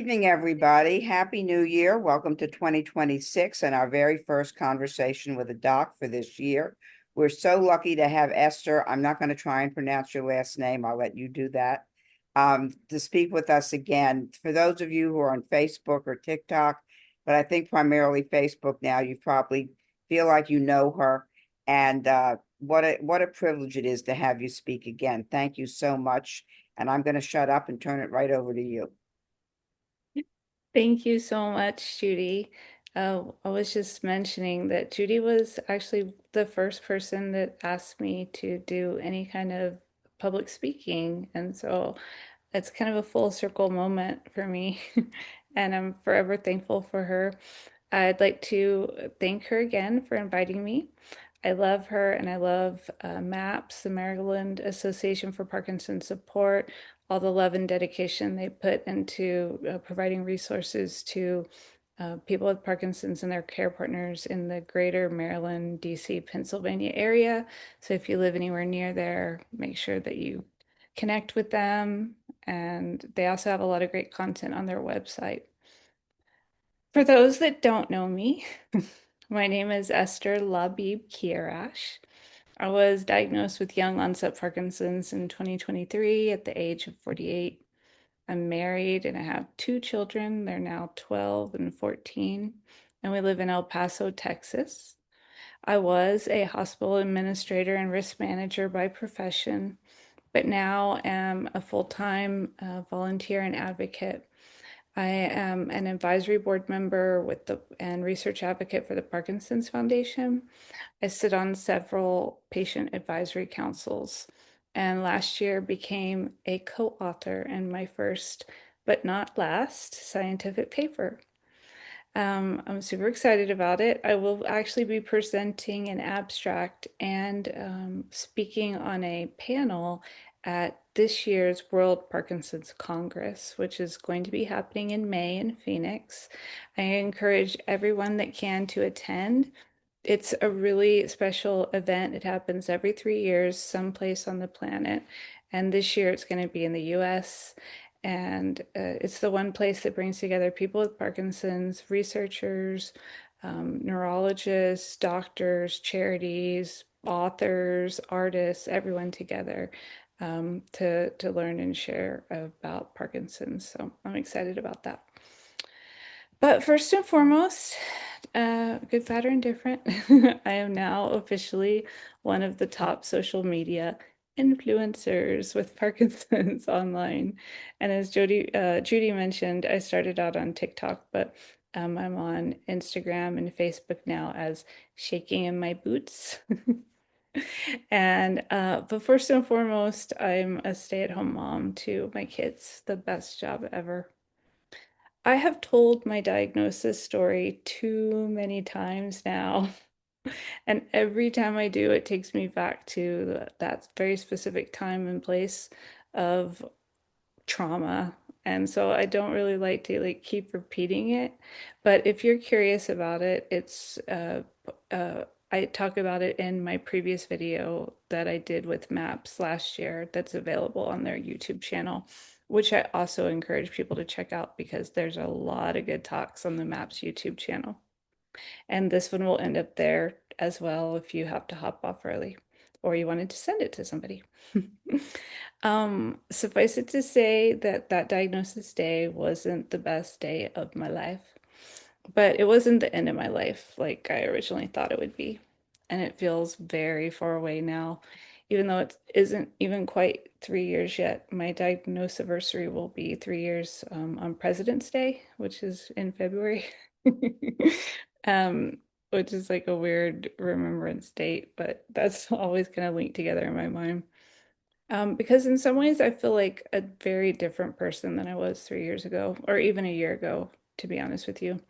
Evening, everybody. Happy New Year. Welcome to 2026 and our very first conversation with a doc for this year. We're so lucky to have Esther. I'm not going to try and pronounce your last name. I'll let you do that. To speak with us again. For those of you who are on Facebook or TikTok, but I think primarily Facebook now, you probably feel like you know her. And what a privilege it is to have you speak again. Thank you so much. And I'm going to shut up and turn it right over to you. Thank you so much, Judy. I was just mentioning that Judy was actually the first person that asked me to do any kind of public speaking. And so it's kind of a full circle moment for me. And I'm forever thankful for her. I'd like to thank her again for inviting me. I love her and I love MAPS, the Maryland Association for Parkinson's Support, all the love and dedication they put into providing resources to people with Parkinson's and their care partners in the greater Maryland, DC, Pennsylvania area. So if you live anywhere near there, make sure that you connect with them. And they also have a lot of great content on their website. For those that don't know me, my name is Esther Labib-Kiarash. I was diagnosed with young onset Parkinson's in 2023 at the age of 48. I'm married and I have two children. They're now 12 and 14, and we live in El Paso, Texas. I was a hospital administrator and risk manager by profession, but now am a full-time volunteer and advocate. I am an advisory board member with the and research advocate for the Parkinson's Foundation. I sit on several patient advisory councils, and last year became a co-author in my first, but not last, scientific paper. I'm super excited about it. I will actually be presenting an abstract and speaking on a panel at this year's World Parkinson's Congress, which is going to be happening in May in Phoenix. I encourage everyone that can to attend. It's a really special event. It happens every 3 years, someplace on the planet. And this year it's going to be in the US. And it's the one place that brings together people with Parkinson's, researchers, neurologists, doctors, charities, authors, artists, everyone together to learn and share about Parkinson's. So I'm excited about that. But first and foremost, good, bad, or indifferent, I am now officially one of the top social media influencers with Parkinson's online. And as Judy mentioned, I started out on TikTok, but I'm on Instagram and Facebook now as Shaking in My Boots. And but first and foremost, I'm a stay-at-home mom to my kids, the best job ever. I have told my diagnosis story too many times now. And every time I do, it takes me back to that very specific time and place of trauma. And so I don't really like to keep repeating it. But if you're curious about it, I talk about it in my previous video that I did with MAPS last year that's available on their YouTube channel, which I also encourage people to check out because there's a lot of good talks on the MAPS YouTube channel. And this one will end up there as well if you have to hop off early or you wanted to send it to somebody. Suffice it to say that that diagnosis day wasn't the best day of my life, but it wasn't the end of my life like I originally thought it would be. And it feels very far away now, even though it isn't even quite 3 years yet. My diagnosis anniversary will be 3 years on President's Day, which is in February. Um, which is like a weird remembrance date, but that's always kind of linked together in my mind. Because in some ways I feel like a very different person than I was 3 years ago, or even a year ago, to be honest with you.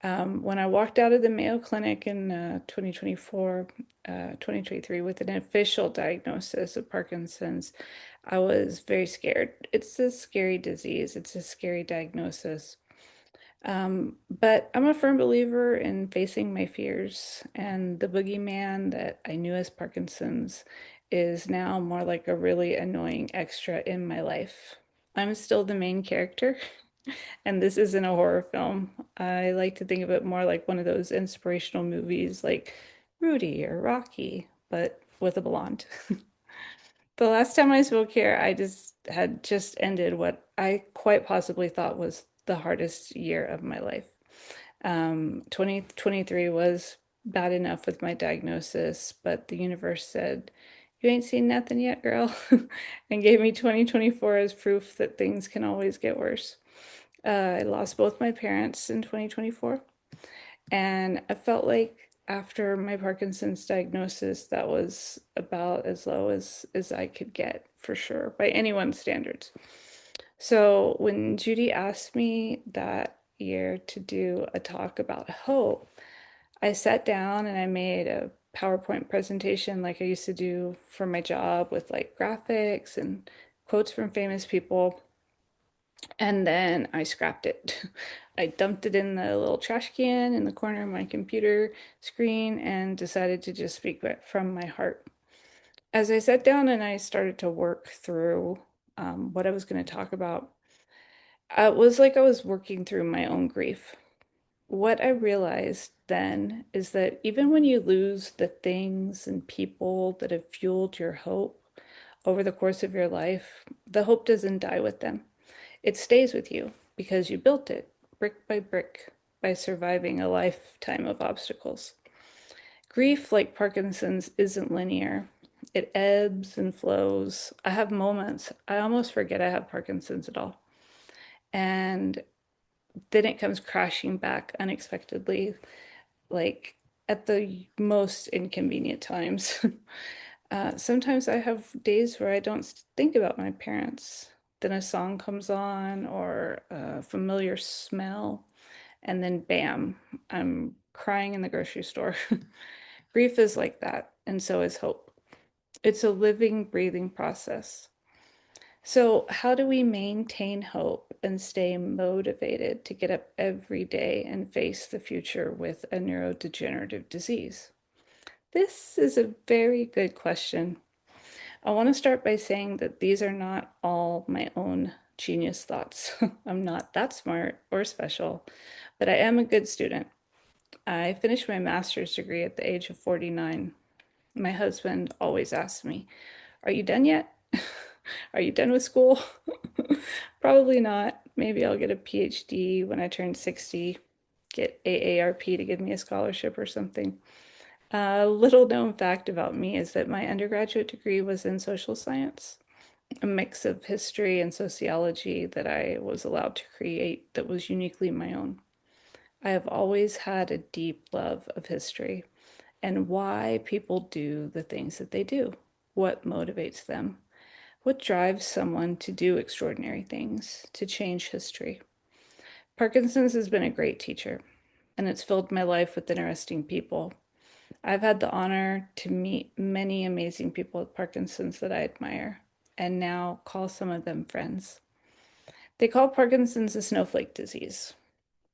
When I walked out of the Mayo Clinic in 2024, 2023 with an official diagnosis of Parkinson's, I was very scared. It's a scary disease. It's a scary diagnosis. But I'm a firm believer in facing my fears, and the boogeyman that I knew as Parkinson's is now more like a really annoying extra in my life. I'm still the main character, And this isn't a horror film. I like to think of it more like one of those inspirational movies like Rudy or Rocky, but with a blonde. The last time I spoke here, I just ended what I quite possibly thought was the hardest year of my life. 2023 was bad enough with my diagnosis, but the universe said, "You ain't seen nothing yet, girl," and gave me 2024 as proof that things can always get worse. I lost both my parents in 2024, and I felt like after my Parkinson's diagnosis, that was about as low as I could get for sure by anyone's standards. So when Judy asked me that year to do a talk about hope, I sat down and I made a PowerPoint presentation like I used to do for my job with like graphics and quotes from famous people. And then I scrapped it. I dumped it in the little trash can in the corner of my computer screen and decided to just speak from my heart. As I sat down and I started to work through what I was going to talk about, it was like I was working through my own grief. What I realized then is that even when you lose the things and people that have fueled your hope over the course of your life, the hope doesn't die with them. It stays with you because you built it brick by brick by surviving a lifetime of obstacles. Grief, like Parkinson's, isn't linear. It ebbs and flows. I have moments, I almost forget I have Parkinson's at all. And then it comes crashing back unexpectedly, like at the most inconvenient times. Sometimes I have days where I don't think about my parents. Then a song comes on or a familiar smell, and then bam, I'm crying in the grocery store. Grief is like that, and so is hope. It's a living, breathing process. So, how do we maintain hope and stay motivated to get up every day and face the future with a neurodegenerative disease? This is a very good question. I want to start by saying that these are not all my own genius thoughts. I'm not that smart or special, but I am a good student. I finished my master's degree at the age of 49. My husband always asks me, "Are you done yet? Are you done with school?" Probably not. Maybe I'll get a PhD when I turn 60, get AARP to give me a scholarship or something. A little known fact about me is that my undergraduate degree was in social science, a mix of history and sociology that I was allowed to create that was uniquely my own. I have always had a deep love of history and why people do the things that they do, what motivates them, what drives someone to do extraordinary things, to change history. Parkinson's has been a great teacher, and it's filled my life with interesting people. I've had the honor to meet many amazing people with Parkinson's that I admire, and now call some of them friends. They call Parkinson's a snowflake disease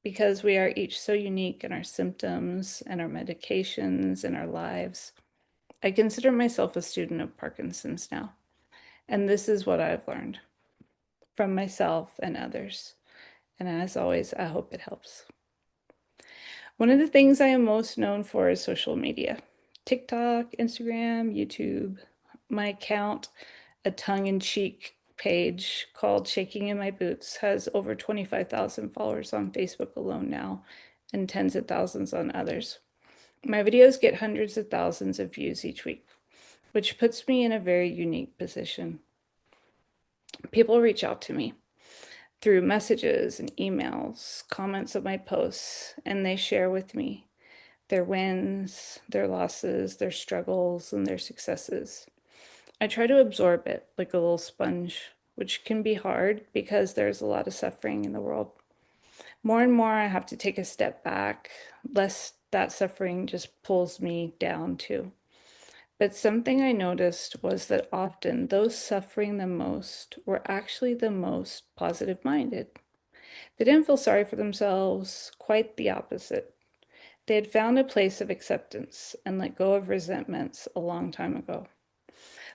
because we are each so unique in our symptoms and our medications and our lives. I consider myself a student of Parkinson's now, and this is what I've learned from myself and others. And as always, I hope it helps. One of the things I am most known for is social media: TikTok, Instagram, YouTube. My account, a tongue-in-cheek page called Shaking in My Boots, has over 25,000 followers on Facebook alone now, and tens of thousands on others. My videos get hundreds of thousands of views each week, which puts me in a very unique position. People reach out to me through messages and emails, comments of my posts, and they share with me their wins, their losses, their struggles, and their successes. I try to absorb it like a little sponge, which can be hard because there's a lot of suffering in the world. More and more, I have to take a step back, lest that suffering just pulls me down too. But something I noticed was that often those suffering the most were actually the most positive minded. They didn't feel sorry for themselves, quite the opposite. They had found a place of acceptance and let go of resentments a long time ago.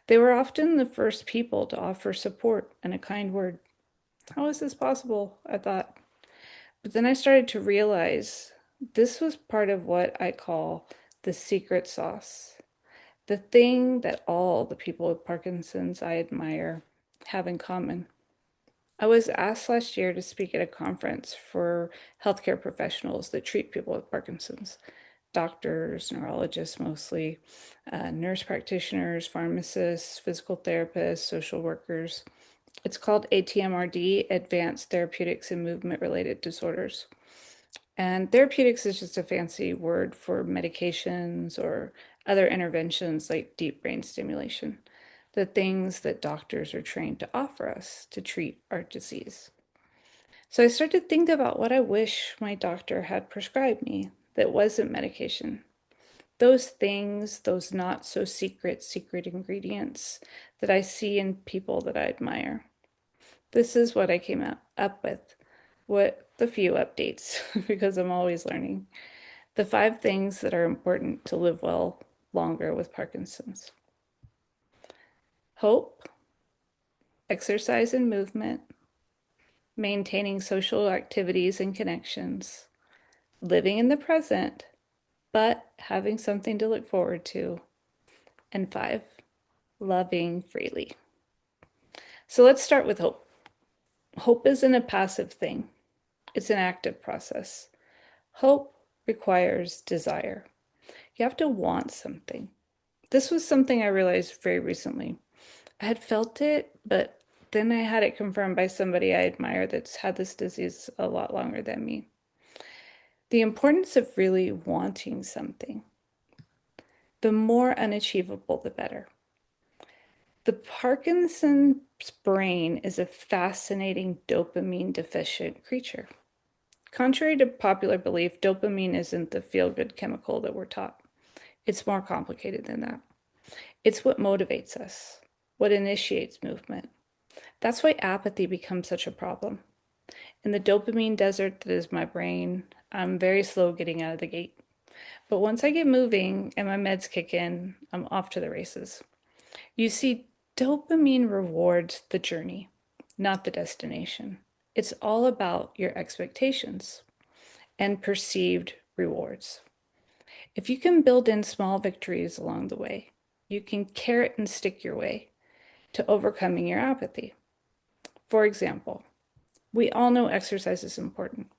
They were often the first people to offer support and a kind word. How is this possible? I thought. But then I started to realize this was part of what I call the secret sauce, the thing that all the people with Parkinson's I admire have in common. I was asked last year to speak at a conference for healthcare professionals that treat people with Parkinson's, doctors, neurologists mostly, nurse practitioners, pharmacists, physical therapists, social workers. It's called ATMRD, Advanced Therapeutics in Movement Related Disorders. And therapeutics is just a fancy word for medications or other interventions like deep brain stimulation, the things that doctors are trained to offer us to treat our disease. So I started to think about what I wish my doctor had prescribed me that wasn't medication. Those things, those not so secret ingredients that I see in people that I admire. This is what I came up with. What the few updates, because I'm always learning. The 5 things that are important to live well longer with Parkinson's: hope, exercise and movement, maintaining social activities and connections, living in the present, but having something to look forward to, and 5, loving freely. So let's start with hope. Hope isn't a passive thing, it's an active process. Hope requires desire. You have to want something. This was something I realized very recently. I had felt it, but then I had it confirmed by somebody I admire that's had this disease a lot longer than me. The importance of really wanting something. The more unachievable, the better. The Parkinson's brain is a fascinating dopamine deficient creature. Contrary to popular belief, dopamine isn't the feel-good chemical that we're taught. It's more complicated than that. It's what motivates us, what initiates movement. That's why apathy becomes such a problem. In the dopamine desert that is my brain, I'm very slow getting out of the gate. But once I get moving and my meds kick in, I'm off to the races. You see, dopamine rewards the journey, not the destination. It's all about your expectations and perceived rewards. If you can build in small victories along the way, you can carrot and stick your way to overcoming your apathy. For example, we all know exercise is important,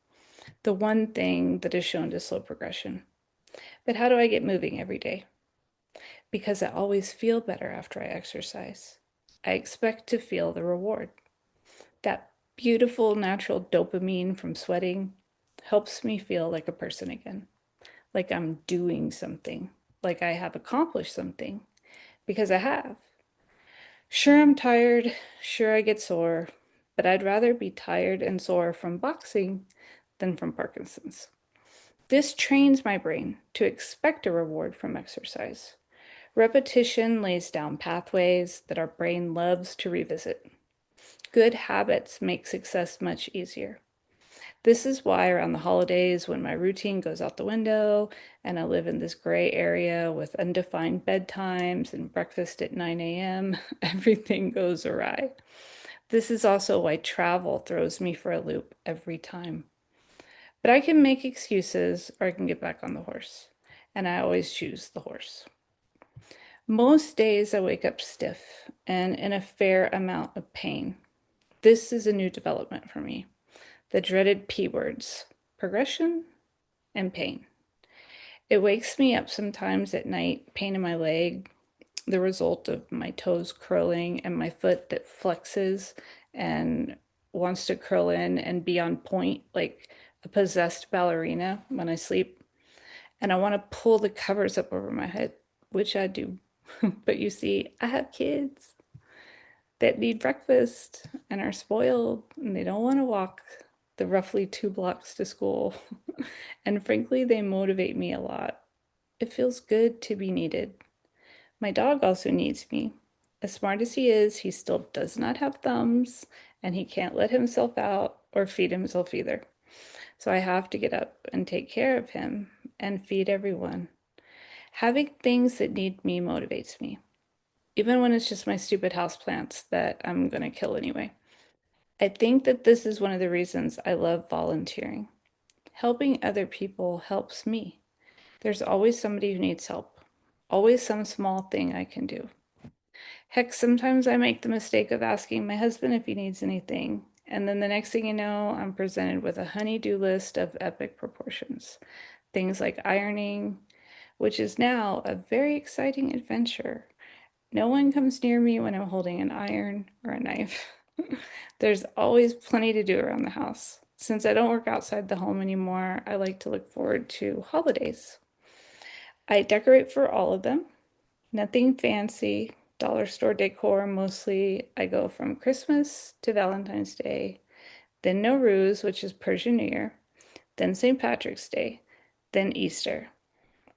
the one thing that is shown to slow progression. But how do I get moving every day? Because I always feel better after I exercise. I expect to feel the reward. That beautiful natural dopamine from sweating helps me feel like a person again, like I'm doing something, like I have accomplished something, because I have. Sure, I'm tired, sure, I get sore, but I'd rather be tired and sore from boxing than from Parkinson's. This trains my brain to expect a reward from exercise. Repetition lays down pathways that our brain loves to revisit. Good habits make success much easier. This is why around the holidays, when my routine goes out the window and I live in this gray area with undefined bedtimes and breakfast at 9 a.m., everything goes awry. This is also why travel throws me for a loop every time. But I can make excuses or I can get back on the horse. And I always choose the horse. Most days I wake up stiff and in a fair amount of pain. This is a new development for me. The dreaded P words: progression and pain. It wakes me up sometimes at night, pain in my leg, the result of my toes curling and my foot that flexes and wants to curl in and be on point like a possessed ballerina when I sleep. And I want to pull the covers up over my head, which I do. But you see, I have kids that need breakfast and are spoiled and they don't want to walk the roughly 2 blocks to school. And frankly, they motivate me a lot. It feels good to be needed. My dog also needs me. As smart as he is, he still does not have thumbs and he can't let himself out or feed himself either. So I have to get up and take care of him and feed everyone. Having things that need me motivates me, even when it's just my stupid houseplants that I'm gonna kill anyway. I think that this is one of the reasons I love volunteering. Helping other people helps me. There's always somebody who needs help, always some small thing I can do. Heck, sometimes I make the mistake of asking my husband if he needs anything, and then the next thing you know, I'm presented with a honey-do list of epic proportions. Things like ironing, which is now a very exciting adventure. No one comes near me when I'm holding an iron or a knife. There's always plenty to do around the house. Since I don't work outside the home anymore, I like to look forward to holidays. I decorate for all of them. Nothing fancy, dollar store decor mostly. I go from Christmas to Valentine's Day, then Nowruz, which is Persian New Year, then St. Patrick's Day, then Easter.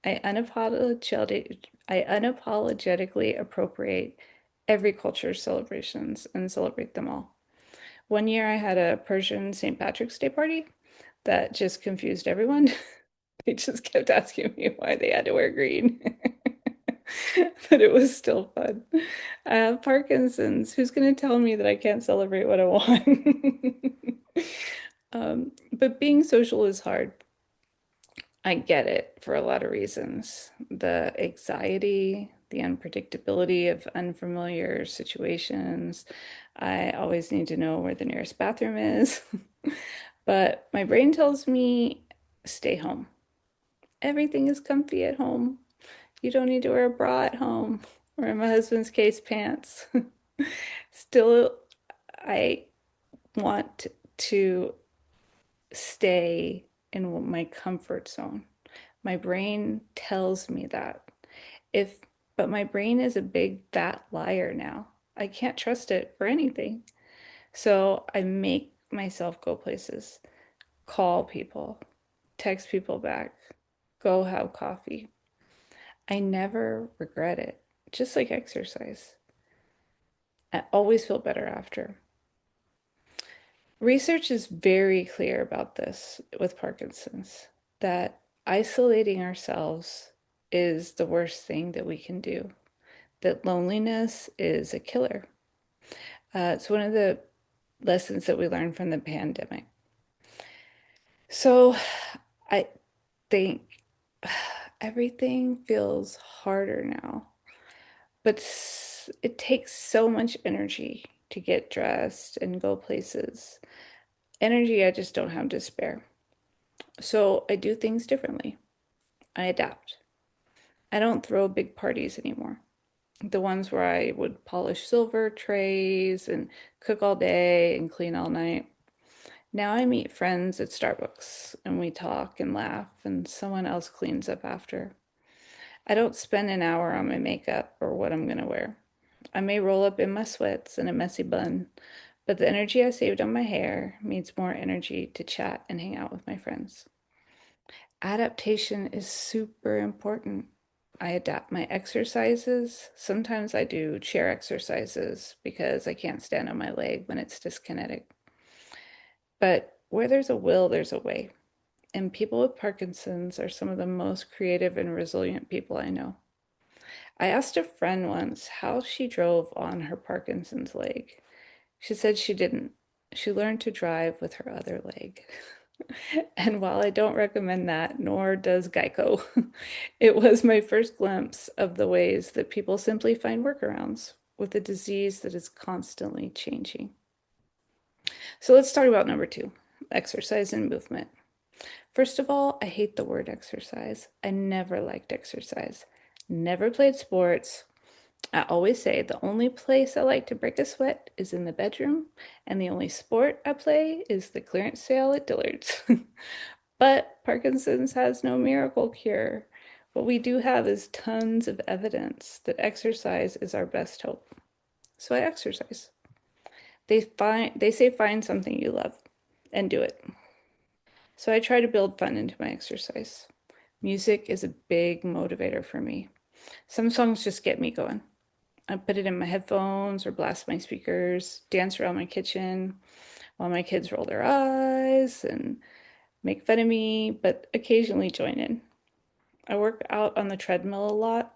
I unapologetically appropriate every culture's celebrations and celebrate them all. One year I had a Persian St. Patrick's Day party that just confused everyone. They just kept asking me why they had to wear green. But it was still fun. I have Parkinson's. Who's going to tell me that I can't celebrate what I want? But being social is hard. I get it for a lot of reasons. The anxiety, the unpredictability of unfamiliar situations. I always need to know where the nearest bathroom is. But my brain tells me stay home. Everything is comfy at home. You don't need to wear a bra at home, or in my husband's case, pants. Still, I want to stay in my comfort zone. My brain tells me that. If, but my brain is a big fat liar now. I can't trust it for anything. So I make myself go places, call people, text people back, go have coffee. I never regret it, just like exercise. I always feel better after. Research is very clear about this with Parkinson's, that isolating ourselves is the worst thing that we can do, that loneliness is a killer. It's one of the lessons that we learned from the pandemic. So I think everything feels harder now, but it takes so much energy to get dressed and go places. Energy I just don't have to spare. So I do things differently. I adapt. I don't throw big parties anymore. The ones where I would polish silver trays and cook all day and clean all night. Now I meet friends at Starbucks and we talk and laugh and someone else cleans up after. I don't spend an hour on my makeup or what I'm going to wear. I may roll up in my sweats and a messy bun, but the energy I saved on my hair means more energy to chat and hang out with my friends. Adaptation is super important. I adapt my exercises. Sometimes I do chair exercises because I can't stand on my leg when it's dyskinetic. But where there's a will, there's a way. And people with Parkinson's are some of the most creative and resilient people I know. I asked a friend once how she drove on her Parkinson's leg. She said she didn't. She learned to drive with her other leg. And while I don't recommend that, nor does Geico, it was my first glimpse of the ways that people simply find workarounds with a disease that is constantly changing. So let's talk about number two, exercise and movement. First of all, I hate the word exercise. I never liked exercise. Never played sports. I always say the only place I like to break a sweat is in the bedroom, and the only sport I play is the clearance sale at Dillard's. But Parkinson's has no miracle cure. What we do have is tons of evidence that exercise is our best hope. So I exercise. They say find something you love and do it. So I try to build fun into my exercise. Music is a big motivator for me. Some songs just get me going. I put it in my headphones or blast my speakers, dance around my kitchen while my kids roll their eyes and make fun of me, but occasionally join in. I work out on the treadmill a lot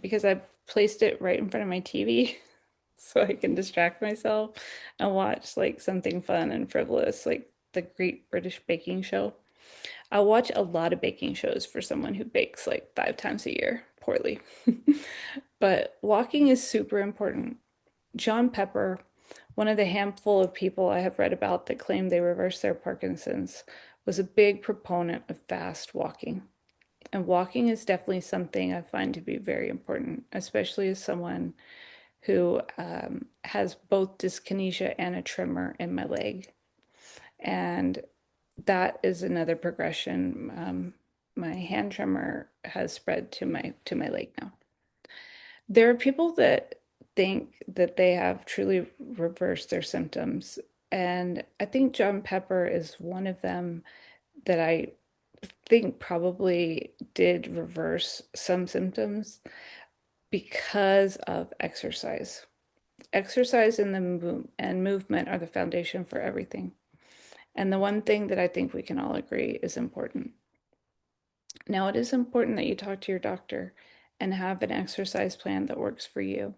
because I placed it right in front of my TV. so I can distract myself and watch like something fun and frivolous, like the Great British Baking Show. I watch a lot of baking shows for someone who bakes like 5 times a year poorly. But walking is super important. John Pepper, one of the handful of people I have read about that claim they reversed their Parkinson's, was a big proponent of fast walking. And walking is definitely something I find to be very important, especially as someone who has both dyskinesia and a tremor in my leg. And that is another progression. My hand tremor has spread to my leg now. There are people that think that they have truly reversed their symptoms, and I think John Pepper is one of them that I think probably did reverse some symptoms because of exercise. Exercise and movement are the foundation for everything. And the one thing that I think we can all agree is important. Now, it is important that you talk to your doctor and have an exercise plan that works for you,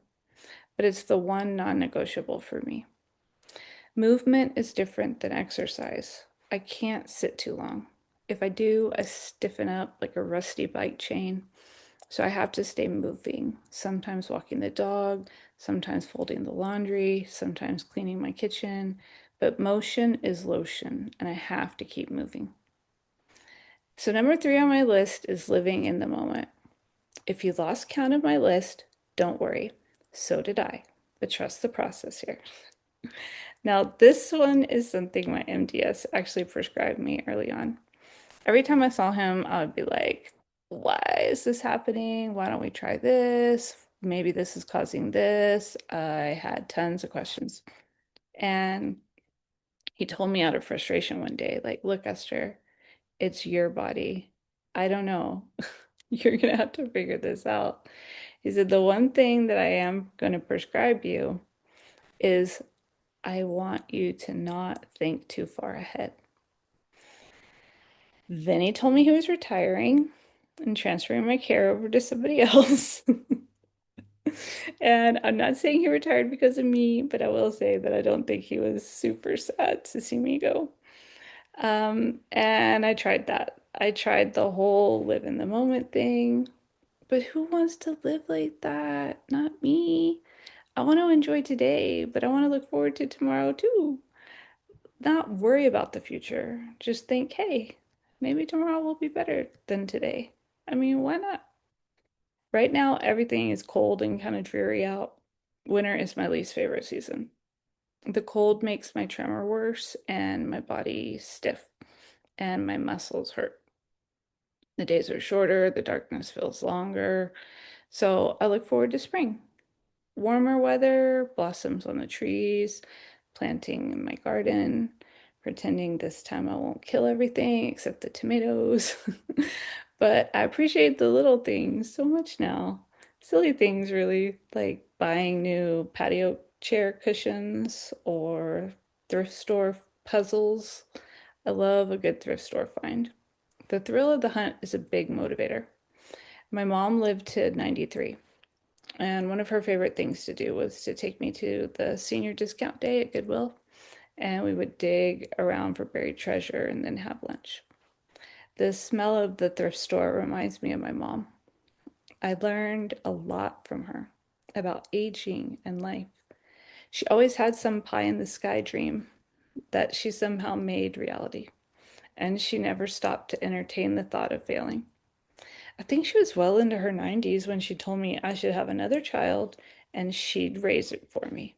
but it's the one non-negotiable for me. Movement is different than exercise. I can't sit too long. If I do, I stiffen up like a rusty bike chain. So I have to stay moving, sometimes walking the dog, sometimes folding the laundry, sometimes cleaning my kitchen. But motion is lotion, and I have to keep moving. So, number 3 on my list is living in the moment. If you lost count of my list, don't worry. So did I, but trust the process here. Now, this one is something my MDS actually prescribed me early on. Every time I saw him, I would be like, why is this happening? Why don't we try this? Maybe this is causing this. I had tons of questions. And he told me out of frustration one day, like, look, Esther, it's your body. I don't know. You're gonna have to figure this out. He said, the one thing that I am going to prescribe you is I want you to not think too far ahead. Then he told me he was retiring and transferring my care over to somebody else. And I'm not saying he retired because of me, but I will say that I don't think he was super sad to see me go. And I tried that. I tried the whole live in the moment thing, but who wants to live like that? Not me. I want to enjoy today, but I want to look forward to tomorrow too. Not worry about the future. Just think, hey, maybe tomorrow will be better than today. I mean, why not? Right now, everything is cold and kind of dreary out. Winter is my least favorite season. The cold makes my tremor worse and my body stiff and my muscles hurt. The days are shorter, the darkness feels longer. So I look forward to spring. Warmer weather, blossoms on the trees, planting in my garden, pretending this time I won't kill everything except the tomatoes. But I appreciate the little things so much now. Silly things, really, like buying new patio chair cushions or thrift store puzzles. I love a good thrift store find. The thrill of the hunt is a big motivator. My mom lived to 93. And one of her favorite things to do was to take me to the senior discount day at Goodwill, and we would dig around for buried treasure and then have lunch. The smell of the thrift store reminds me of my mom. I learned a lot from her about aging and life. She always had some pie in the sky dream that she somehow made reality, and she never stopped to entertain the thought of failing. I think she was well into her 90s when she told me I should have another child and she'd raise it for me.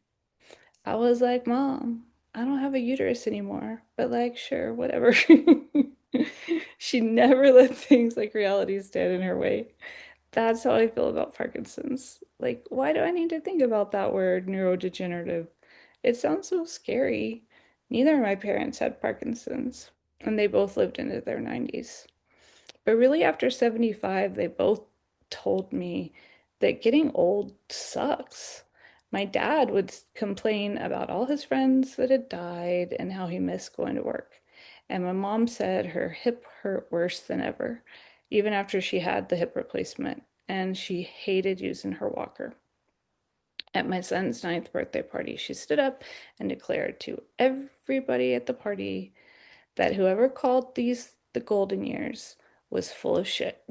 I was like, Mom, I don't have a uterus anymore, but like, sure, whatever. She never let things like reality stand in her way. That's how I feel about Parkinson's. Like, why do I need to think about that word, neurodegenerative? It sounds so scary. Neither of my parents had Parkinson's, and they both lived into their 90s. But really, after 75, they both told me that getting old sucks. My dad would complain about all his friends that had died and how he missed going to work. And my mom said her hip hurt worse than ever, even after she had the hip replacement, and she hated using her walker. At my son's 9th birthday party, she stood up and declared to everybody at the party that whoever called these the golden years was full of shit.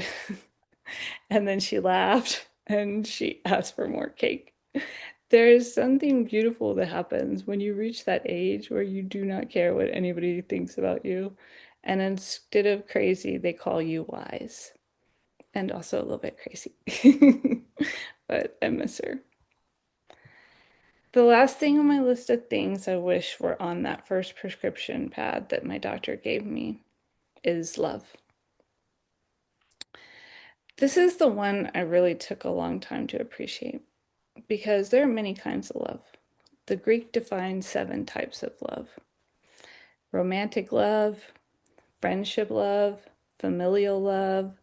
And then she laughed and she asked for more cake. There is something beautiful that happens when you reach that age where you do not care what anybody thinks about you. And instead of crazy, they call you wise and also a little bit crazy. But I miss her. The last thing on my list of things I wish were on that first prescription pad that my doctor gave me is love. This is the one I really took a long time to appreciate because there are many kinds of love. The Greek defines 7 types of love: romantic love, friendship love, familial love,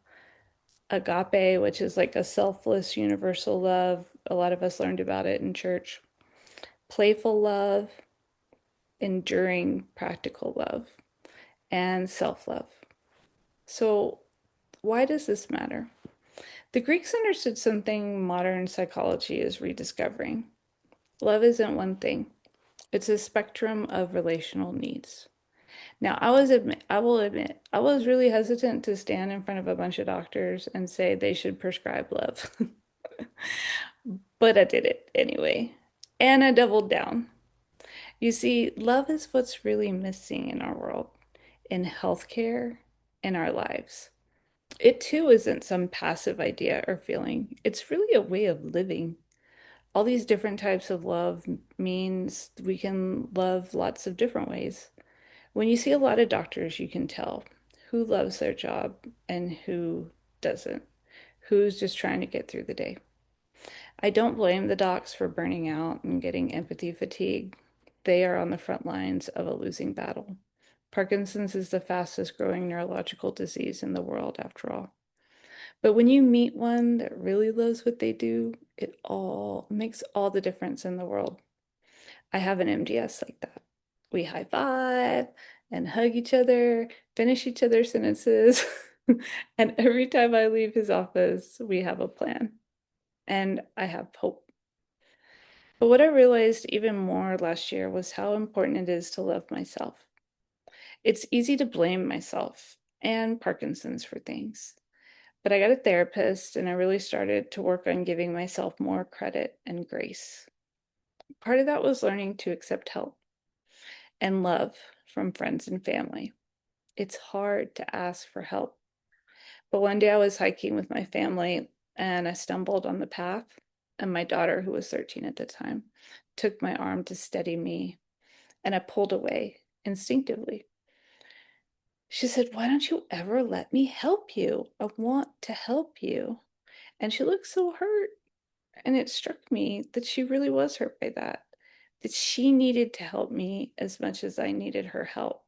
agape, which is like a selfless universal love. A lot of us learned about it in church. Playful love, enduring practical love, and self love. So, why does this matter? The Greeks understood something modern psychology is rediscovering. Love isn't one thing, it's a spectrum of relational needs. Now, I will admit, I was really hesitant to stand in front of a bunch of doctors and say they should prescribe love. But I did it anyway. And I doubled down. You see, love is what's really missing in our world, in healthcare, in our lives. It too isn't some passive idea or feeling. It's really a way of living. All these different types of love means we can love lots of different ways. When you see a lot of doctors, you can tell who loves their job and who doesn't, who's just trying to get through the day. I don't blame the docs for burning out and getting empathy fatigue. They are on the front lines of a losing battle. Parkinson's is the fastest growing neurological disease in the world, after all. But when you meet one that really loves what they do, it all makes all the difference in the world. I have an MDS like that. We high five and hug each other, finish each other's sentences. And every time I leave his office, we have a plan. And I have hope. But what I realized even more last year was how important it is to love myself. It's easy to blame myself and Parkinson's for things. But I got a therapist and I really started to work on giving myself more credit and grace. Part of that was learning to accept help and love from friends and family. It's hard to ask for help. But one day I was hiking with my family and I stumbled on the path, and my daughter, who was 13 at the time, took my arm to steady me, and I pulled away instinctively. She said, "Why don't you ever let me help you? I want to help you." And she looked so hurt. And it struck me that she really was hurt by that, that she needed to help me as much as I needed her help.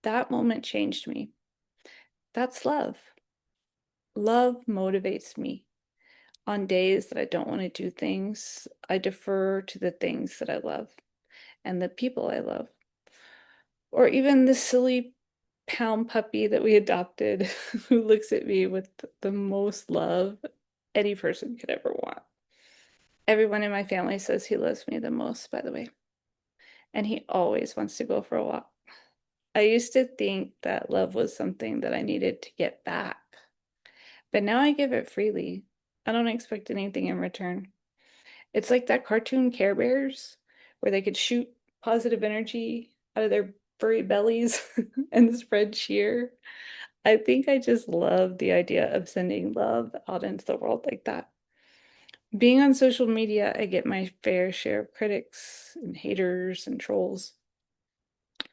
That moment changed me. That's love. Love motivates me. On days that I don't want to do things, I defer to the things that I love and the people I love. Or even the silly pound puppy that we adopted who looks at me with the most love any person could ever want. Everyone in my family says he loves me the most, by the way. And he always wants to go for a walk. I used to think that love was something that I needed to get back, but now I give it freely. I don't expect anything in return. It's like that cartoon Care Bears where they could shoot positive energy out of their furry bellies and spread cheer. I think I just love the idea of sending love out into the world like that. Being on social media, I get my fair share of critics and haters and trolls,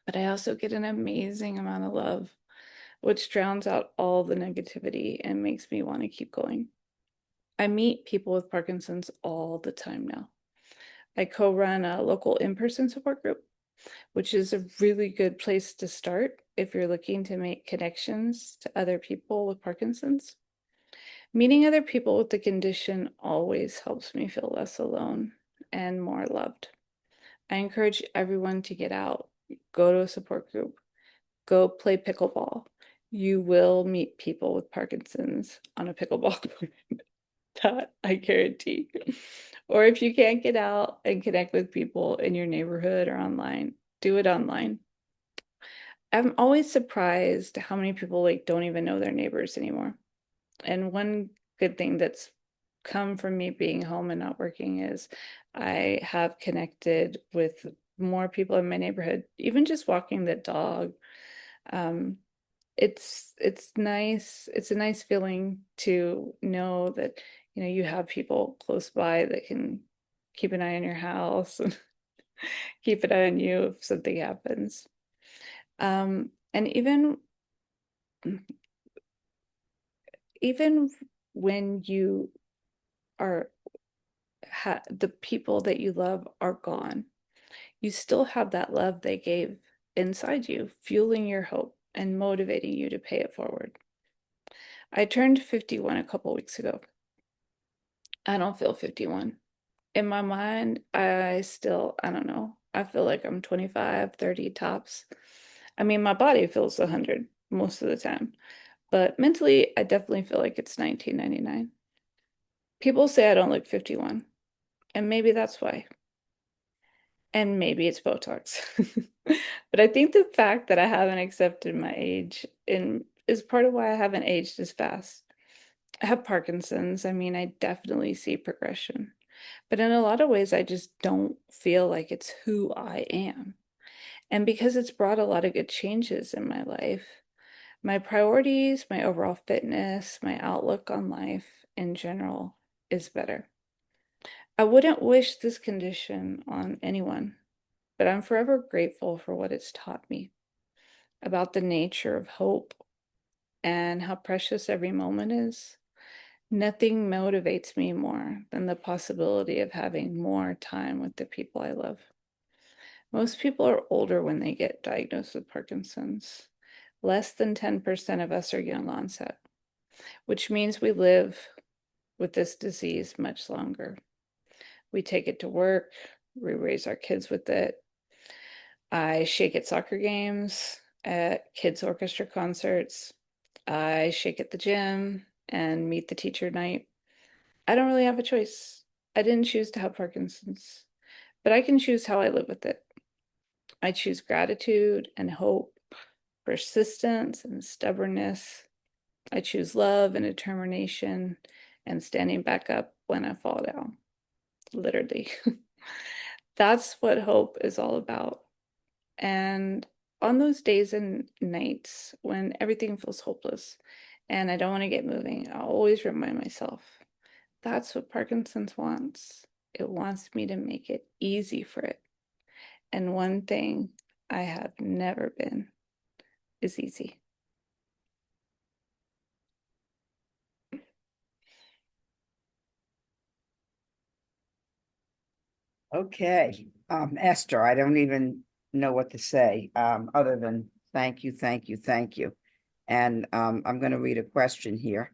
but I also get an amazing amount of love, which drowns out all the negativity and makes me want to keep going. I meet people with Parkinson's all the time now. I co-run a local in-person support group, which is a really good place to start if you're looking to make connections to other people with Parkinson's. Meeting other people with the condition always helps me feel less alone and more loved. I encourage everyone to get out, go to a support group, go play pickleball. You will meet people with Parkinson's on a pickleball court. That I guarantee. Or if you can't get out and connect with people in your neighborhood or online, do it online. I'm always surprised how many people like don't even know their neighbors anymore. And one good thing that's come from me being home and not working is I have connected with more people in my neighborhood, even just walking the dog. Um, it's nice. It's a nice feeling to know that, you have people close by that can keep an eye on your house and keep an eye on you if something happens. And even when you are the people that you love are gone, you still have that love they gave inside you, fueling your hope and motivating you to pay it forward. I turned 51 a couple weeks ago. I don't feel 51. In my mind, I don't know. I feel like I'm 25, 30 tops. I mean, my body feels 100 most of the time, but mentally, I definitely feel like it's 1999. People say I don't look 51, and maybe that's why. And maybe it's Botox. But I think the fact that I haven't accepted my age is part of why I haven't aged as fast. I have Parkinson's. I mean, I definitely see progression. But in a lot of ways, I just don't feel like it's who I am. And because it's brought a lot of good changes in my life, my priorities, my overall fitness, my outlook on life in general is better. I wouldn't wish this condition on anyone, but I'm forever grateful for what it's taught me about the nature of hope and how precious every moment is. Nothing motivates me more than the possibility of having more time with the people I love. Most people are older when they get diagnosed with Parkinson's. Less than 10% of us are young onset, which means we live with this disease much longer. We take it to work, we raise our kids with it. I shake at soccer games, at kids' orchestra concerts. I shake at the gym and meet the teacher night. I don't really have a choice. I didn't choose to have Parkinson's, but I can choose how I live with it. I choose gratitude and hope, persistence and stubbornness. I choose love and determination and standing back up when I fall down, literally. That's what hope is all about. And on those days and nights when everything feels hopeless and I don't want to get moving, I always remind myself that's what Parkinson's wants. It wants me to make it easy for it. And one thing I have never been is easy. Okay, Esther, I don't even know what to say, other than thank you, thank you, thank you. And I'm going to read a question here.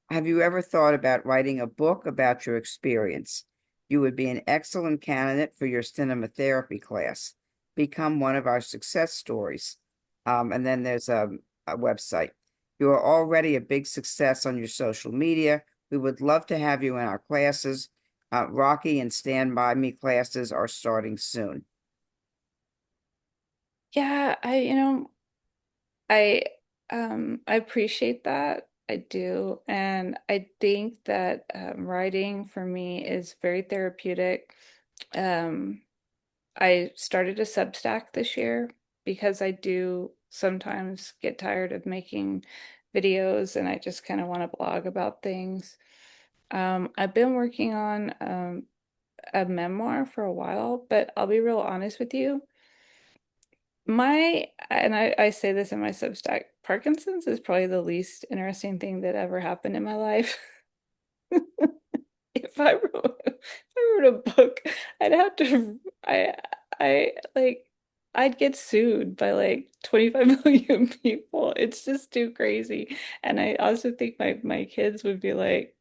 Have you ever thought about writing a book about your experience? You would be an excellent candidate for your cinema therapy class. Become one of our success stories. And then there's a website. You are already a big success on your social media. We would love to have you in our classes. Rocky and Stand By Me classes are starting soon. Yeah, I I appreciate that. I do. And I think that writing for me is very therapeutic. Um, I started a Substack this year because I do sometimes get tired of making videos and I just kind of want to blog about things. I've been working on a memoir for a while, but I'll be real honest with you. I say this in my Substack, Parkinson's is probably the least interesting thing that ever happened in my life. If I wrote a book, I'd have to I like I'd get sued by like 25 million people. It's just too crazy. And I also think my kids would be like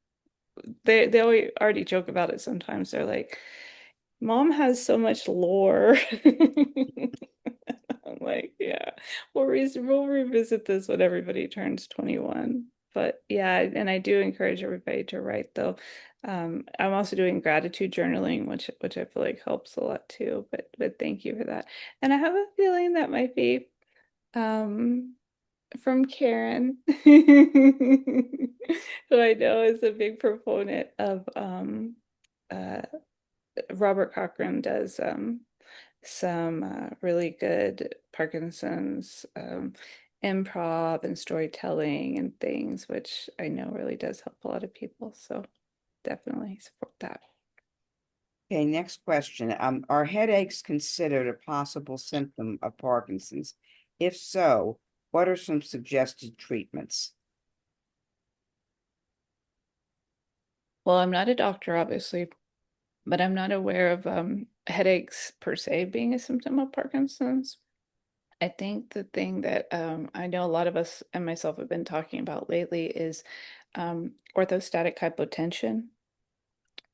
they already joke about it sometimes. They're like, Mom has so much lore. I'm like, yeah, we'll revisit this when everybody turns 21. But yeah, and I do encourage everybody to write though. I'm also doing gratitude journaling, which I feel like helps a lot too. But thank you for that. And I have a feeling that might be um from Karen, who I know is a big proponent of uh Robert Cochran does some really good Parkinson's improv and storytelling and things, which I know really does help a lot of people. So definitely support that. Okay, next question. Are headaches considered a possible symptom of Parkinson's? If so, what are some suggested treatments? Well, I'm not a doctor, obviously, but I'm not aware of headaches per se being a symptom of Parkinson's. I think the thing that I know a lot of us and myself have been talking about lately is orthostatic hypotension.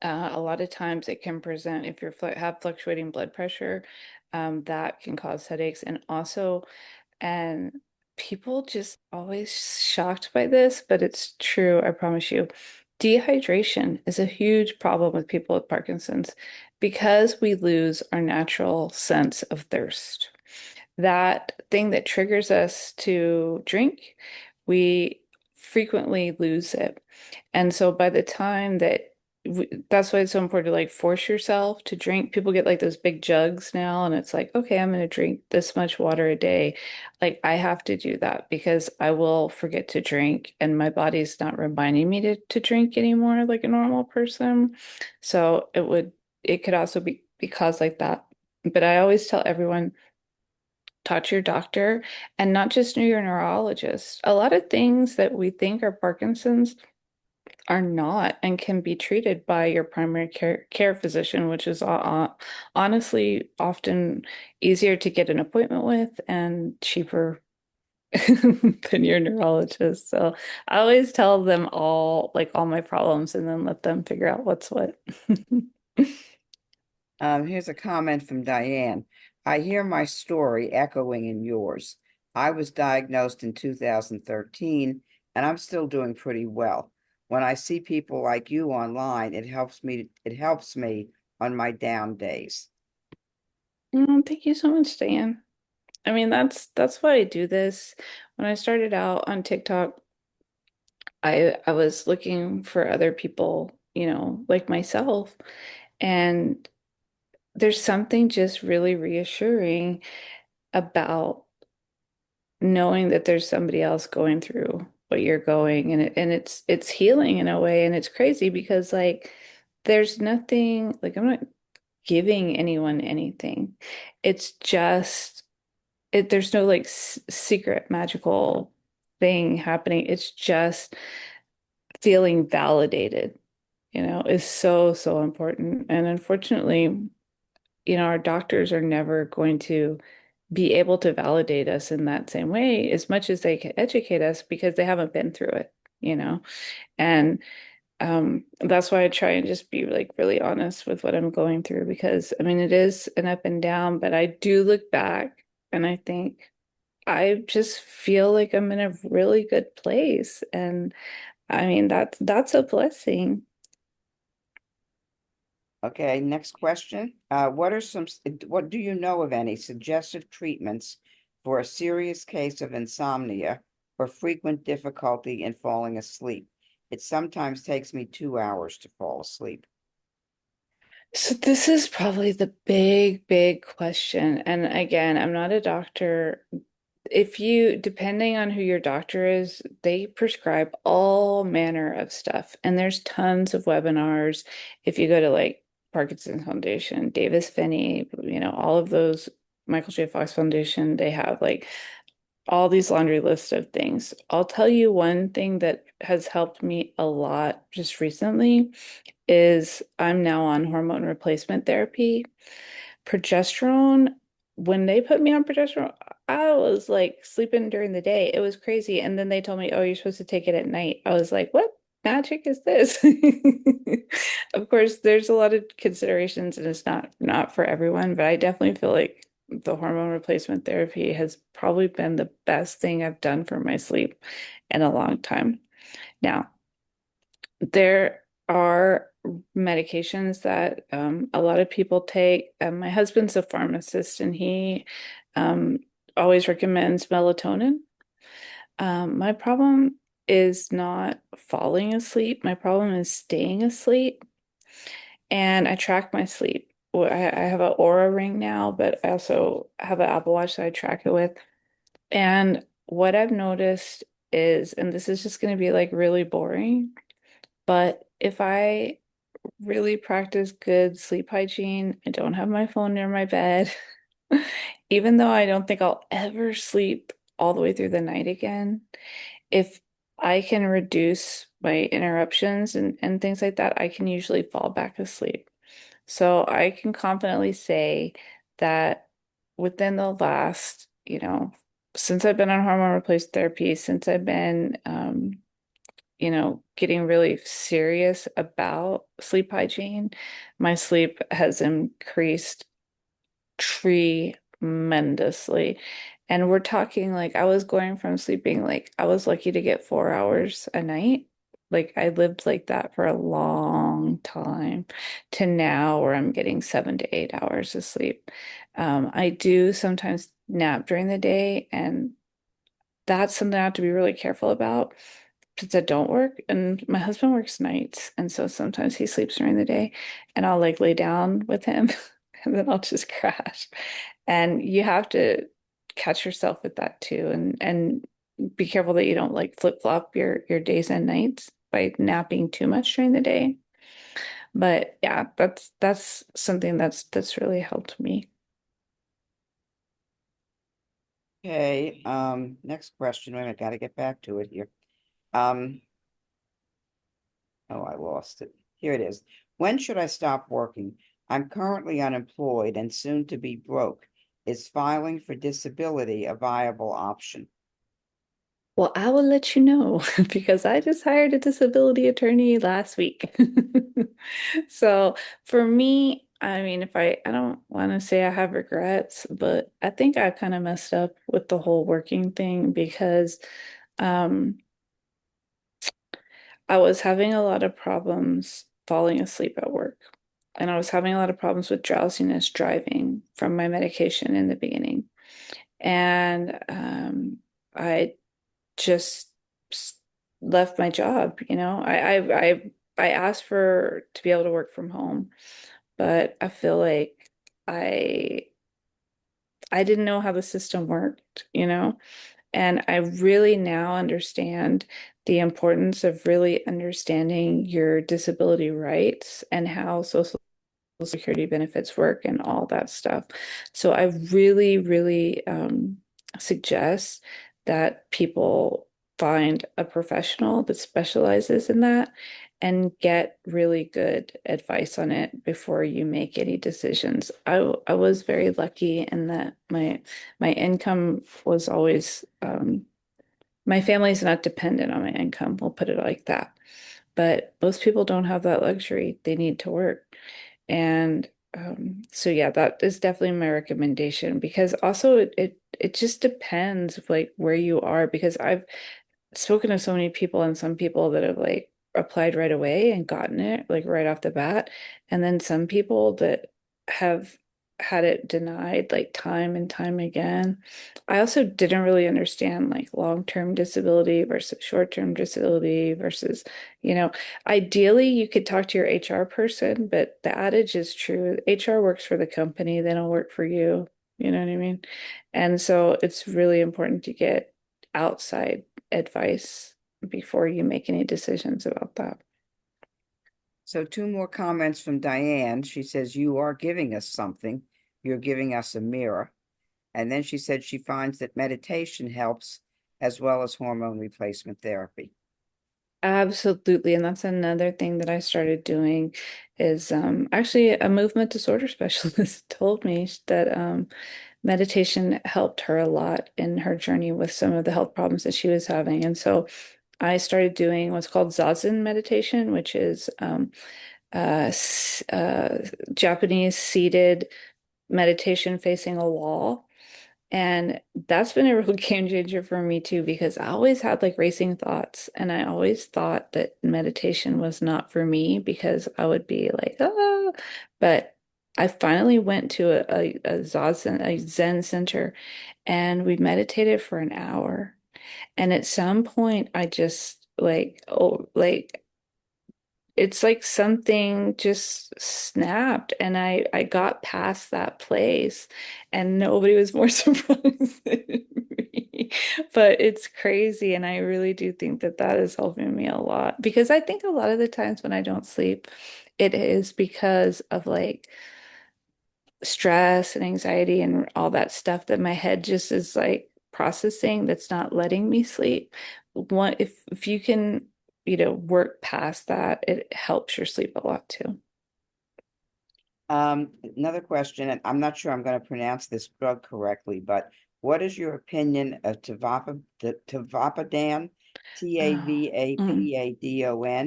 A lot of times it can present if you have fluctuating blood pressure, that can cause headaches. And people just always shocked by this, but it's true, I promise you. Dehydration is a huge problem with people with Parkinson's because we lose our natural sense of thirst. That thing that triggers us to drink, we frequently lose it. And so by the time that that's why it's so important to like force yourself to drink. People get like those big jugs now, and it's like, okay, I'm going to drink this much water a day. Like I have to do that because I will forget to drink, and my body's not reminding me to drink anymore like a normal person. So it could also be caused like that. But I always tell everyone, talk to your doctor and not just your neurologist. A lot of things that we think are Parkinson's are not and can be treated by your primary care physician, which is honestly often easier to get an appointment with and cheaper than your neurologist. So I always tell them all my problems and then let them figure out what's what. Here's a comment from Diane. I hear my story echoing in yours. I was diagnosed in 2013, and I'm still doing pretty well. When I see people like you online, it helps me on my down days. Thank you so much, Dan. I mean, that's why I do this. When I started out on TikTok, I was looking for other people, like myself, and there's something just really reassuring about knowing that there's somebody else going through what you're going, and it's healing in a way, and it's crazy because like there's nothing like I'm not giving anyone anything. It's just there's no like secret magical thing happening. It's just feeling validated, is so, so important. And unfortunately, our doctors are never going to be able to validate us in that same way as much as they can educate us because they haven't been through it, you know? And that's why I try and just be like really honest with what I'm going through because I mean, it is an up and down, but I do look back and I think I just feel like I'm in a really good place. And I mean, that's a blessing. Okay, next question. What do you know of any suggestive treatments for a serious case of insomnia or frequent difficulty in falling asleep? It sometimes takes me 2 hours to fall asleep. So this is probably the big, big question. And again, I'm not a doctor. Depending on who your doctor is, they prescribe all manner of stuff. And there's tons of webinars. If you go to like Parkinson Foundation, Davis Finney, all of those, Michael J. Fox Foundation, they have like all these laundry lists of things. I'll tell you one thing that has helped me a lot just recently is I'm now on hormone replacement therapy. Progesterone, when they put me on progesterone, I was like sleeping during the day. It was crazy. And then they told me, oh, you're supposed to take it at night. I was like, what magic is this? Of course, there's a lot of considerations and it's not for everyone, but I definitely feel like the hormone replacement therapy has probably been the best thing I've done for my sleep in a long time. Now, there are medications that a lot of people take. My husband's a pharmacist, and he um, always recommends melatonin. My problem is not falling asleep. My problem is staying asleep. And I track my sleep. Well, I have an Aura ring now, but I also have an Apple Watch that I track it with. And what I've noticed is, and this is just going to be like really boring, but if I really practice good sleep hygiene, I don't have my phone near my bed, even though I don't think I'll ever sleep all the way through the night again, if I can reduce my interruptions and things like that, I can usually fall back asleep. So I can confidently say that within the last, since I've been on hormone replacement therapy, since I've been, getting really serious about sleep hygiene, my sleep has increased tremendously. And we're talking like I was going from sleeping like I was lucky to get 4 hours a night. Like I lived like that for a long time to now where I'm getting 7 to 8 hours of sleep. I do sometimes nap during the day, and that's something I have to be really careful about because I don't work. And my husband works nights. And so sometimes he sleeps during the day, and I'll like lay down with him and then I'll just crash. And you have to catch yourself with that too. And be careful that you don't like flip-flop your days and nights by napping too much during the day. But yeah, that's something that's really helped me. Okay, next question. Wait a minute, gotta get back to it here. Um, oh, I lost it. Here it is. When should I stop working? I'm currently unemployed and soon to be broke. Is filing for disability a viable option? Well, I will let you know because I just hired a disability attorney last week. So for me, I mean, if I don't want to say I have regrets, but I think I kind of messed up with the whole working thing because um, I was having a lot of problems falling asleep at work. And I was having a lot of problems with drowsiness driving from my medication in the beginning. And I just left my job, I asked for to be able to work from home, but I feel like I I didn't know how the system worked. And I really now understand the importance of really understanding your disability rights and how Social Security benefits work and all that stuff. So I really, really suggest that people find a professional that specializes in that and get really good advice on it before you make any decisions. I was very lucky in that my income was always my family's not dependent on my income, we'll put it like that. But most people don't have that luxury. They need to work. And so yeah, that is definitely my recommendation because also it just depends like where you are because I've spoken to so many people and some people that have like applied right away and gotten it like right off the bat. And then some people that have had it denied like time and time again. I also didn't really understand like long-term disability versus short-term disability versus, you know, ideally you could talk to your HR person, but the adage is true. HR works for the company, they don't work for you. You know what I mean? And so it's really important to get outside advice before you make any decisions about that. So two more comments from Diane. She says, you are giving us something. You're giving us a mirror. And then she said she finds that meditation helps as well as hormone replacement therapy. Absolutely. And that's another thing that I started doing is actually a movement disorder specialist told me that meditation helped her a lot in her journey with some of the health problems that she was having. And so I started doing what's called Zazen meditation, which is Japanese seated meditation facing a wall. And that's been a real game changer for me too, because I always had like racing thoughts, and I always thought that meditation was not for me because I would be like, ah, but I finally went to a Zen center, and we meditated for an hour. And at some point, I just like, oh, like it's like something just snapped, and I got past that place, and nobody was more surprised than me. But it's crazy, and I really do think that that is helping me a lot, because I think a lot of the times when I don't sleep, it is because of like stress and anxiety and all that stuff that my head just is like processing that's not letting me sleep. One, if you can, work past that, it helps your sleep a lot too. Another question, and I'm not sure I'm going to pronounce this drug correctly, but what is your opinion of Tavapadon, Oh, Tavapadon,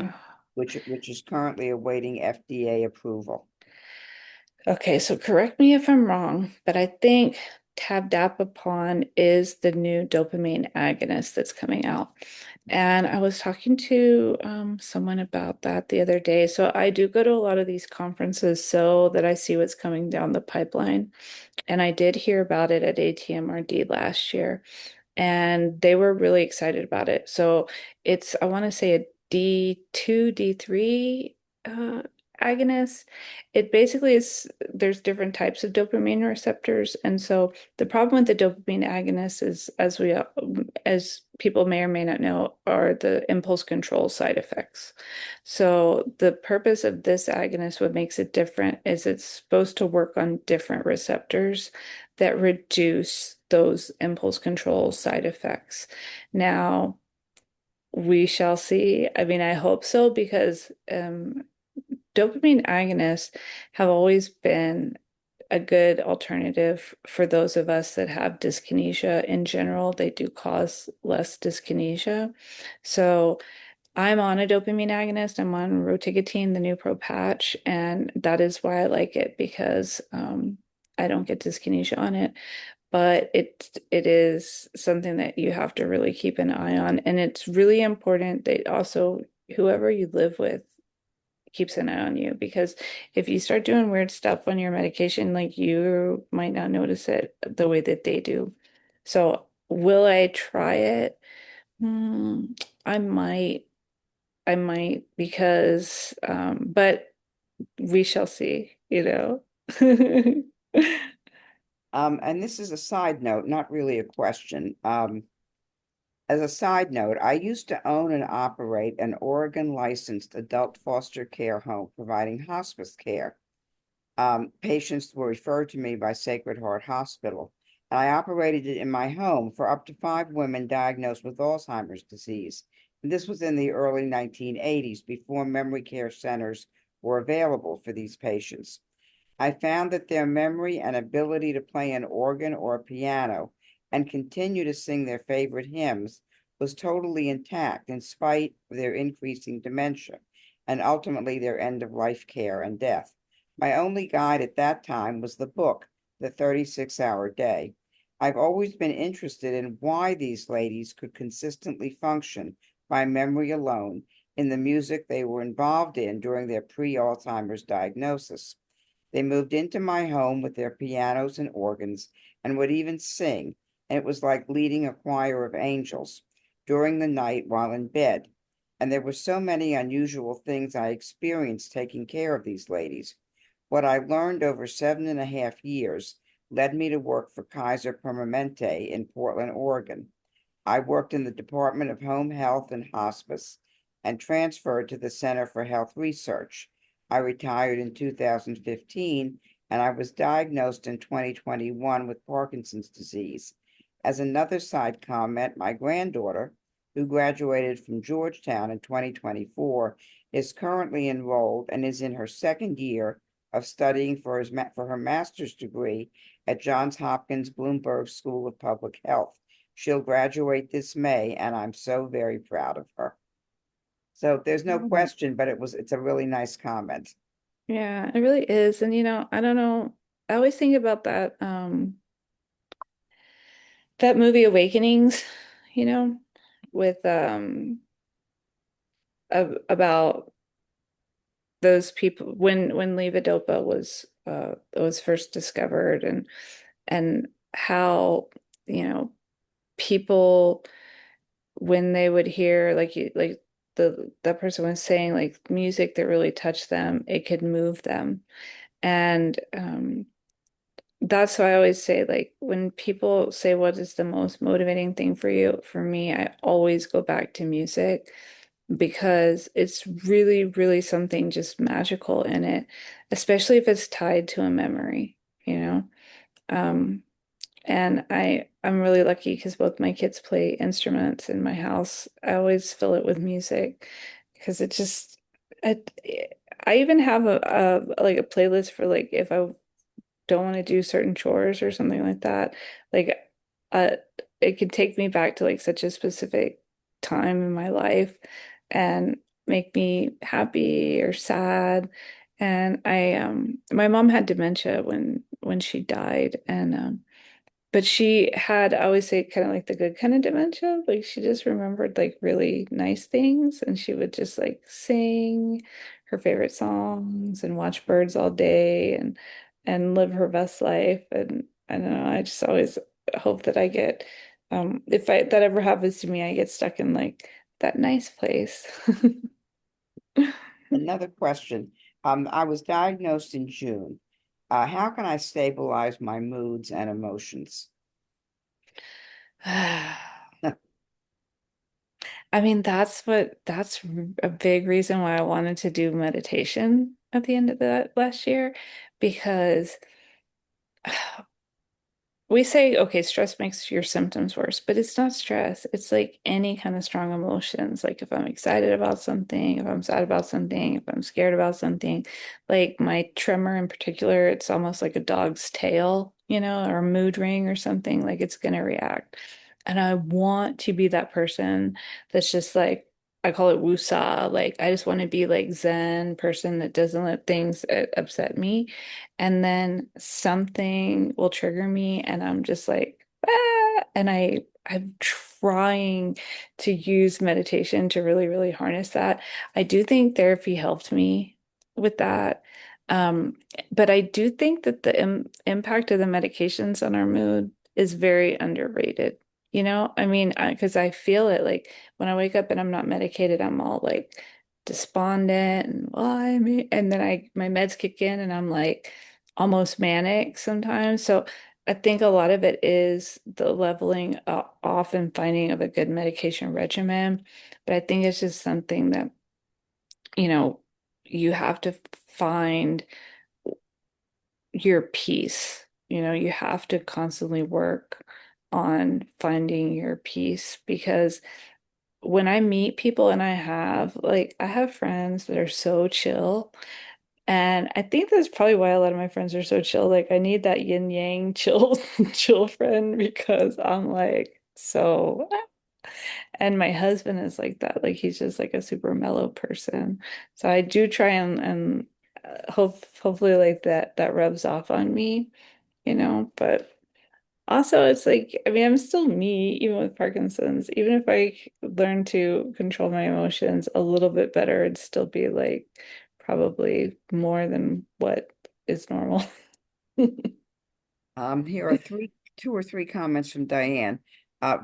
oh. which is currently awaiting FDA approval? Okay, so correct me if I'm wrong, but I think Tabdapapon is the new dopamine agonist that's coming out. And I was talking to someone about that the other day. So I do go to a lot of these conferences so that I see what's coming down the pipeline. And I did hear about it at ATMRD last year, and they were really excited about it. So it's, I want to say a D2, D3 uh, agonist. It basically is, there's different types of dopamine receptors. And so the problem with the dopamine agonist is, as people may or may not know, are the impulse control side effects. So the purpose of this agonist, what makes it different, is it's supposed to work on different receptors that reduce those impulse control side effects. Now, we shall see. I mean, I hope so, because dopamine agonists have always been a good alternative for those of us that have dyskinesia in general. They do cause less dyskinesia. So I'm on a dopamine agonist. I'm on rotigotine, the new pro patch, and that is why I like it, because I don't get dyskinesia on it. But it is something that you have to really keep an eye on, and it's really important that also whoever you live with keeps an eye on you, because if you start doing weird stuff on your medication, like, you might not notice it the way that they do. So will I try it? Hmm, I might. I might, because but we shall see. And this is a side note, not really a question. As a side note, I used to own and operate an Oregon licensed adult foster care home providing hospice care. Patients were referred to me by Sacred Heart Hospital, and I operated it in my home for up to 5 women diagnosed with Alzheimer's disease. And this was in the early 1980s, before memory care centers were available for these patients. I found that their memory and ability to play an organ or a piano and continue to sing their favorite hymns was totally intact in spite of their increasing dementia and ultimately their end of life care and death. My only guide at that time was the book, The 36-Hour Day. I've always been interested in why these ladies could consistently function by memory alone in the music they were involved in during their pre-Alzheimer's diagnosis. They moved into my home with their pianos and organs and would even sing, and it was like leading a choir of angels during the night while in bed. And there were so many unusual things I experienced taking care of these ladies. What I learned over 7.5 years led me to work for Kaiser Permanente in Portland, Oregon. I worked in the Department of Home Health and Hospice and transferred to the Center for Health Research. I retired in 2015, and I was diagnosed in 2021 with Parkinson's disease. As another side comment, my granddaughter, who graduated from Georgetown in 2024, is currently enrolled and is in her second year of studying for her master's degree at Johns Hopkins Bloomberg School of Public Health. She'll graduate this May, and I'm so very proud of her. So there's no Mhm. question, but it's a really nice comment. Yeah, it really is. And I don't know, I always think about that. that movie Awakenings, you know, with about those people when levodopa was first discovered, and how, you know, people, when they would hear like that person was saying, like music that really touched them, it could move them. And that's why I always say, like, when people say what is the most motivating thing for you, for me, I always go back to music, because it's really, really something just magical in it, especially if it's tied to a memory, you know? Um, and I'm really lucky because both my kids play instruments in my house. I always fill it with music because it just it, I even have a like a playlist for, like, if I don't want to do certain chores or something like that. Like, uh it could take me back to like such a specific time in my life and make me happy or sad. And my mom had dementia when she died, and but she had, I always say, kind of like the good kind of dementia. Like, she just remembered like really nice things, and she would just like sing her favorite songs and watch birds all day, and live her best life. And I don't know, I just always hope that I get, if I that ever happens to me, I get stuck in like that nice place. Another question. I was diagnosed in June. How can I stabilize my moods and emotions? I mean, that's a big reason why I wanted to do meditation at the end of the last year, because we say, okay, stress makes your symptoms worse, but it's not stress. It's like any kind of strong emotions. Like, if I'm excited about something, if I'm sad about something, if I'm scared about something, like my tremor in particular, it's almost like a dog's tail, or a mood ring or something, like it's gonna react. And I want to be that person that's just like, I call it woosah. Like, I just want to be like Zen person that doesn't let things upset me. And then something will trigger me, and I'm just like, ah, and I'm trying to use meditation to really, really harness that. I do think therapy helped me with that. Um, but I do think that the impact of the medications on our mood is very underrated. I mean, because I feel it, like when I wake up and I'm not medicated, I'm all like despondent and why me, and then my meds kick in and I'm like almost manic sometimes. So I think a lot of it is the leveling off and finding of a good medication regimen. But I think it's just something that, you know, you have to find your peace. You have to constantly work on finding your peace, because when I meet people, and I have friends that are so chill, and I think that's probably why a lot of my friends are so chill. Like, I need that yin yang chill chill friend, because I'm like so. And my husband is like that. Like, he's just like a super mellow person. So I do try and hopefully like that rubs off on me. But also, it's like, I mean, I'm still me, even with Parkinson's. Even if I learn to control my emotions a little bit better, it'd still be like probably more than what is normal. Here are two or three comments from Diane.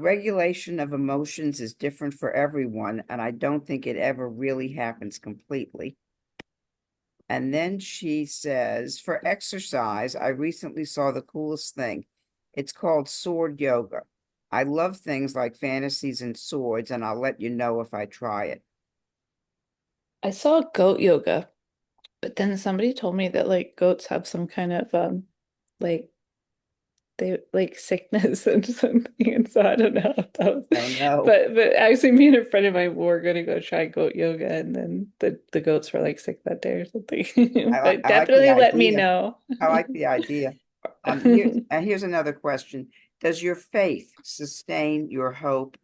Regulation of emotions is different for everyone, and I don't think it ever really happens completely. And then she says, for exercise, I recently saw the coolest thing. It's called sword yoga. I love things like fantasies and swords, and I'll let you know if I try it. I saw goat yoga, but then somebody told me that like goats have some kind of like they like sickness and something, and so I don't know if that was, Oh no. but actually, me and a friend of mine were gonna go try goat yoga, and then the goats were like sick that day or something. But I like the definitely let me idea. know. I like the idea. Here's another question. Does your faith sustain your hope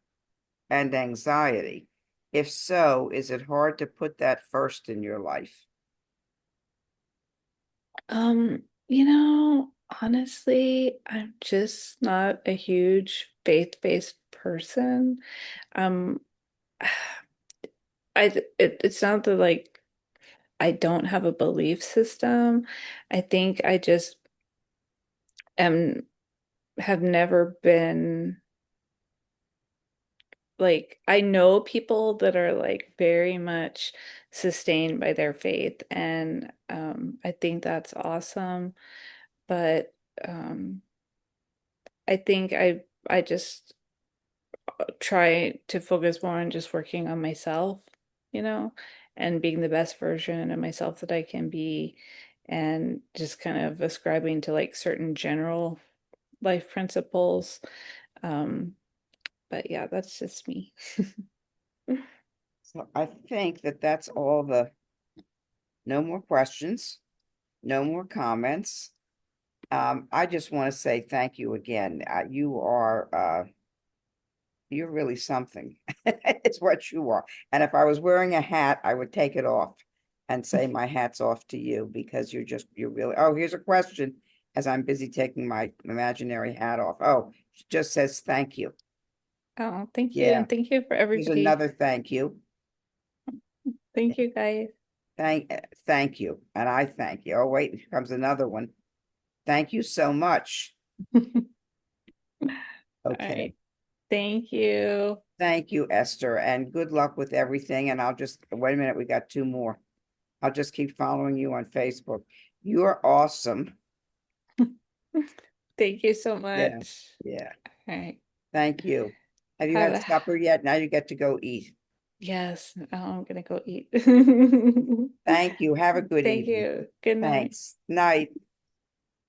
and anxiety? If so, is it hard to put that first in your life? Honestly, I'm just not a huge faith-based person. Um, it's not that like I don't have a belief system. I think I just am have never been like I know people that are like very much sustained by their faith, and I think that's awesome. But um, I think I just try to focus more on just working on myself, you know, and being the best version of myself that I can be, and just kind of ascribing to like certain general life principles. Um, but yeah, that's just me. So I think that that's all no more questions, no more comments. I just want to say thank you again. You're really something. It's what you are. And if I was wearing a hat, I would take it off and say my hat's off to you because you're really, oh, here's a question as I'm busy taking my imaginary hat off. Oh, she just says thank you. Oh, thank you. Yeah, And thank you for here's everybody. another thank you. Thank you guys. Thank you. And I thank you. Oh, wait, here comes another one. Thank you so much. All Okay. right. Thank you. Thank you, Esther, and good luck with everything. And I'll just, wait a minute, we got two more. I'll just keep following you on Facebook. You're awesome. Thank you so Yeah, much. yeah. All right. Thank you. Have you Have had a supper yet? Now you get to go eat. yes. Now I'm gonna go eat. Thank you. Have a good Thank evening. you. Good night. Thanks. Night.